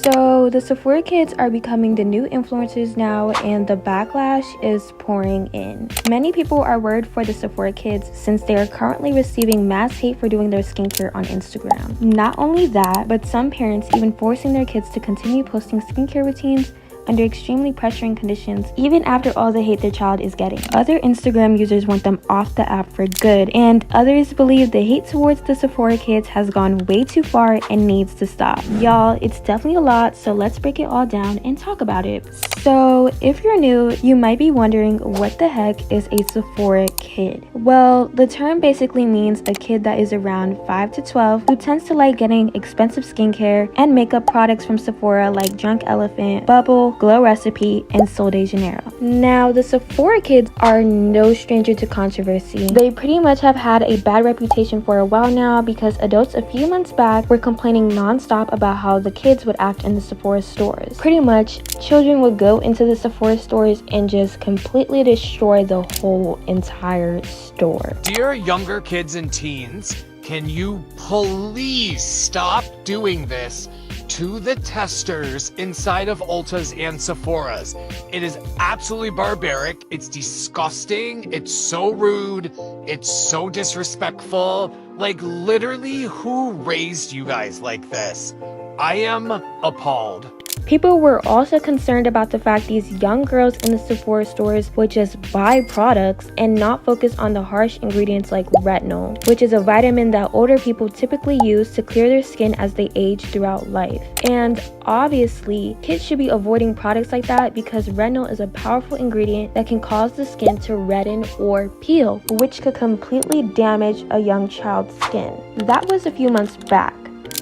So the Sephora kids are becoming the new influencers now, and the backlash is pouring in. Many people are worried for the Sephora kids since they are currently receiving mass hate for doing their skincare on Instagram. Not only that, but some parents even forcing their kids to continue posting skincare routines under extremely pressuring conditions, even after all the hate their child is getting. Other Instagram users want them off the app for good, and others believe the hate towards the Sephora kids has gone way too far and needs to stop. Y'all, it's definitely a lot, so let's break it all down and talk about it. So if you're new, you might be wondering what the heck is a Sephora kid? Well, the term basically means a kid that is around 5 to 12 who tends to like getting expensive skincare and makeup products from Sephora like Drunk Elephant, Bubble, Glow Recipe, and Sol de Janeiro. Now, the Sephora kids are no stranger to controversy. They pretty much have had a bad reputation for a while now because adults a few months back were complaining non-stop about how the kids would act in the Sephora stores. Pretty much, children would go into the Sephora stores and just completely destroy the whole entire store. Dear younger kids and teens, can you please stop doing this to the testers inside of Ulta's and Sephora's? It is absolutely barbaric. It's disgusting. It's so rude. It's so disrespectful. Like, literally, who raised you guys like this? I am appalled. People were also concerned about the fact these young girls in the Sephora stores would just buy products and not focus on the harsh ingredients like retinol, which is a vitamin that older people typically use to clear their skin as they age throughout life. And obviously, kids should be avoiding products like that because retinol is a powerful ingredient that can cause the skin to redden or peel, which could completely damage a young child's skin. That was a few months back.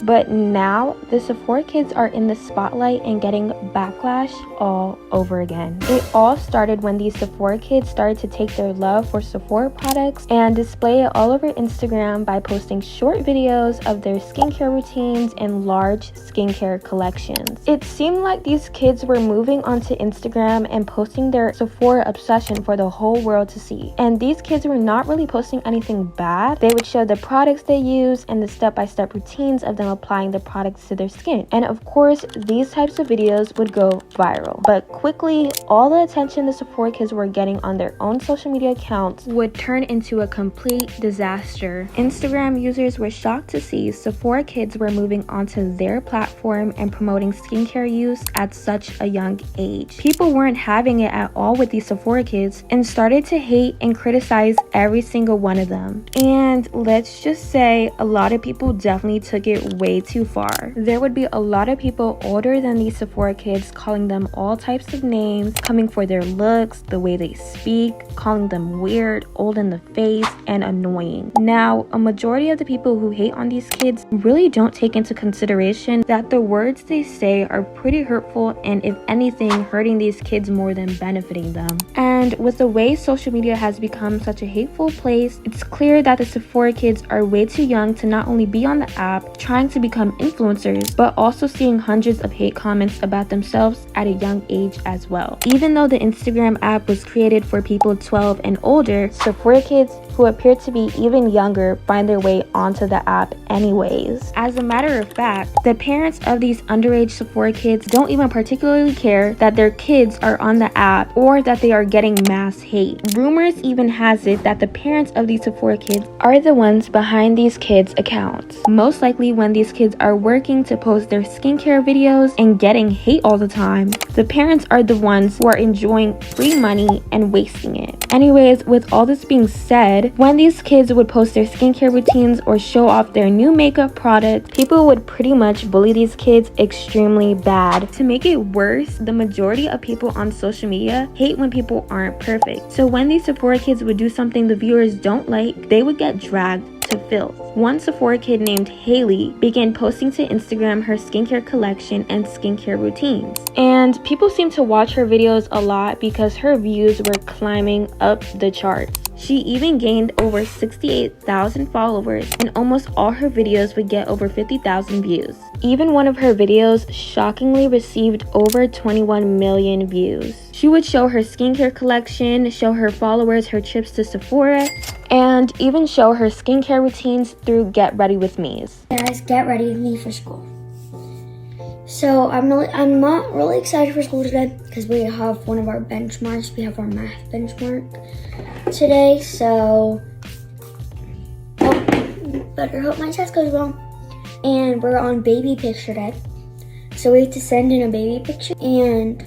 But now, the Sephora kids are in the spotlight and getting backlash all over again. It all started when these Sephora kids started to take their love for Sephora products and display it all over Instagram by posting short videos of their skincare routines and large skincare collections. It seemed like these kids were moving onto Instagram and posting their Sephora obsession for the whole world to see. And these kids were not really posting anything bad. They would show the products they use and the step-by-step routines of them applying the products to their skin. And of course, these types of videos would go viral. But quickly, all the attention the Sephora kids were getting on their own social media accounts would turn into a complete disaster. Instagram users were shocked to see Sephora kids were moving onto their platform and promoting skincare use at such a young age. People weren't having it at all with these Sephora kids and started to hate and criticize every single one of them. And let's just say a lot of people definitely took it way too far. There would be a lot of people older than these Sephora kids calling them all types of names, coming for their looks, the way they speak, calling them weird, old in the face, and annoying. Now, a majority of the people who hate on these kids really don't take into consideration that the words they say are pretty hurtful and, if anything, hurting these kids more than benefiting them. And with the way social media has become such a hateful place, it's clear that the Sephora kids are way too young to not only be on the app trying to become influencers, but also seeing hundreds of hate comments about themselves at a young age as well. Even though the Instagram app was created for people 12 and older, Sephora kids who appear to be even younger find their way onto the app anyways. As a matter of fact, the parents of these underage Sephora kids don't even particularly care that their kids are on the app or that they are getting mass hate. Rumors even has it that the parents of these Sephora kids are the ones behind these kids' accounts. Most likely when these kids are working to post their skincare videos and getting hate all the time, the parents are the ones who are enjoying free money and wasting it. Anyways, with all this being said, when these kids would post their skincare routines or show off their new makeup products, people would pretty much bully these kids extremely bad. To make it worse, the majority of people on social media hate when people aren't perfect. So when these Sephora kids would do something the viewers don't like, they would get dragged to filth. One Sephora kid named Haley began posting to Instagram her skincare collection and skincare routines. And people seem to watch her videos a lot because her views were climbing up the charts. She even gained over 68,000 followers, and almost all her videos would get over 50,000 views. Even one of her videos shockingly received over 21 million views. She would show her skincare collection, show her followers her trips to Sephora, and even show her skincare routines through Get Ready With Me's. Guys, get ready with me for school. So I'm not really excited for school today because we have one of our benchmarks. We have our math benchmark today, so better hope my test goes well. And we're on baby picture day, so we have to send in a baby picture, and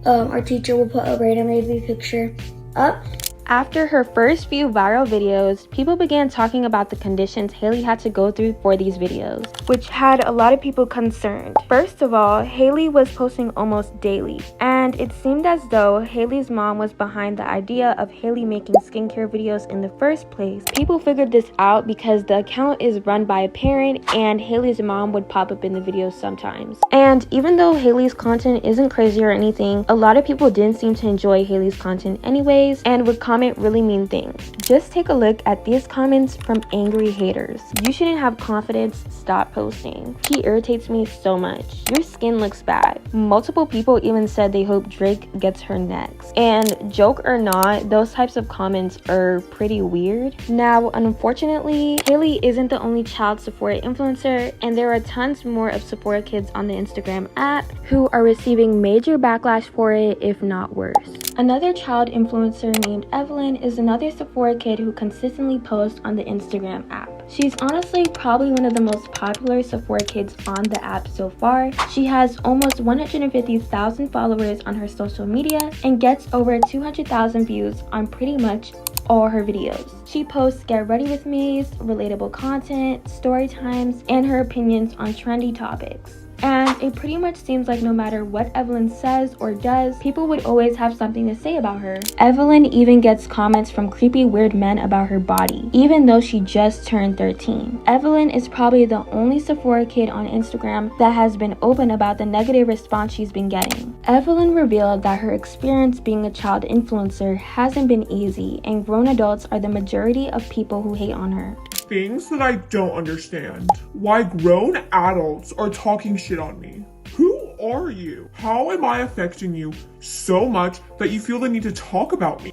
our teacher will put a random baby picture up. After her first few viral videos, people began talking about the conditions Haley had to go through for these videos, which had a lot of people concerned. First of all, Haley was posting almost daily, and it seemed as though Haley's mom was behind the idea of Haley making skincare videos in the first place. People figured this out because the account is run by a parent, and Haley's mom would pop up in the videos sometimes. And even though Haley's content isn't crazy or anything, a lot of people didn't seem to enjoy Haley's content anyways, and would comment really mean things. Just take a look at these comments from angry haters. You shouldn't have confidence, stop posting. She irritates me so much. Your skin looks bad. Multiple people even said they hope Drake gets her next. And joke or not, those types of comments are pretty weird. Now, unfortunately, Haley isn't the only child Sephora influencer, and there are tons more of Sephora kids on the Instagram app who are receiving major backlash for it, if not worse. Another child influencer named Evelyn is another Sephora kid who consistently posts on the Instagram app. She's honestly probably one of the most popular Sephora kids on the app so far. She has almost 150,000 followers on her social media and gets over 200,000 views on pretty much all her videos. She posts get ready with me's, relatable content, story times, and her opinions on trendy topics. And it pretty much seems like no matter what Evelyn says or does, people would always have something to say about her. Evelyn even gets comments from creepy weird men about her body, even though she just turned 13. Evelyn is probably the only Sephora kid on Instagram that has been open about the negative response she's been getting. Evelyn revealed that her experience being a child influencer hasn't been easy, and grown adults are the majority of people who hate on her. Things that I don't understand. Why grown adults are talking shit on me. Who are you? How am I affecting you so much that you feel the need to talk about me?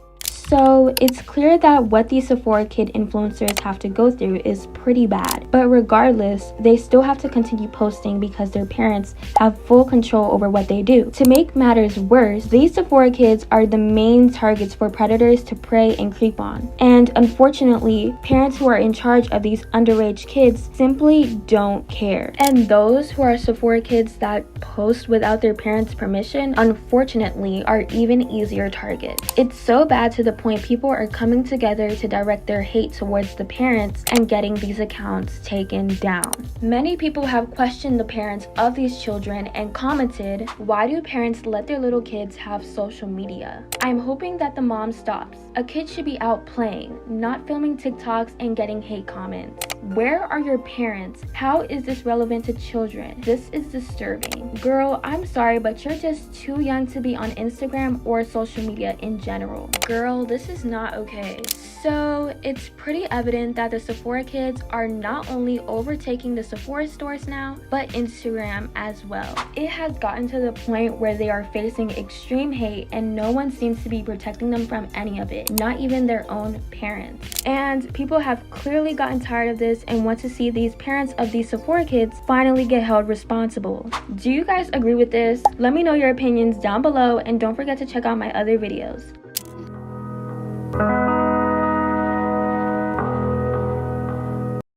So it's clear that what these Sephora kid influencers have to go through is pretty bad. But regardless, they still have to continue posting because their parents have full control over what they do. To make matters worse, these Sephora kids are the main targets for predators to prey and creep on. And unfortunately, parents who are in charge of these underage kids simply don't care. And those who are Sephora kids that post without their parents' permission, unfortunately, are even easier targets. It's so bad to the point people are coming together to direct their hate towards the parents and getting these accounts taken down. Many people have questioned the parents of these children and commented, why do parents let their little kids have social media? I'm hoping that the mom stops. A kid should be out playing, not filming TikToks and getting hate comments. Where are your parents? How is this relevant to children? This is disturbing. Girl, I'm sorry, but you're just too young to be on Instagram or social media in general. Girl, this is not okay. So it's pretty evident that the Sephora kids are not only overtaking the Sephora stores now, but Instagram as well. It has gotten to the point where they are facing extreme hate and no one seems to be protecting them from any of it, not even their own parents. And people have clearly gotten tired of this and want to see these parents of these Sephora kids finally get held responsible. Do you guys agree with this? Let me know your opinions down below, and don't forget to check out my other videos.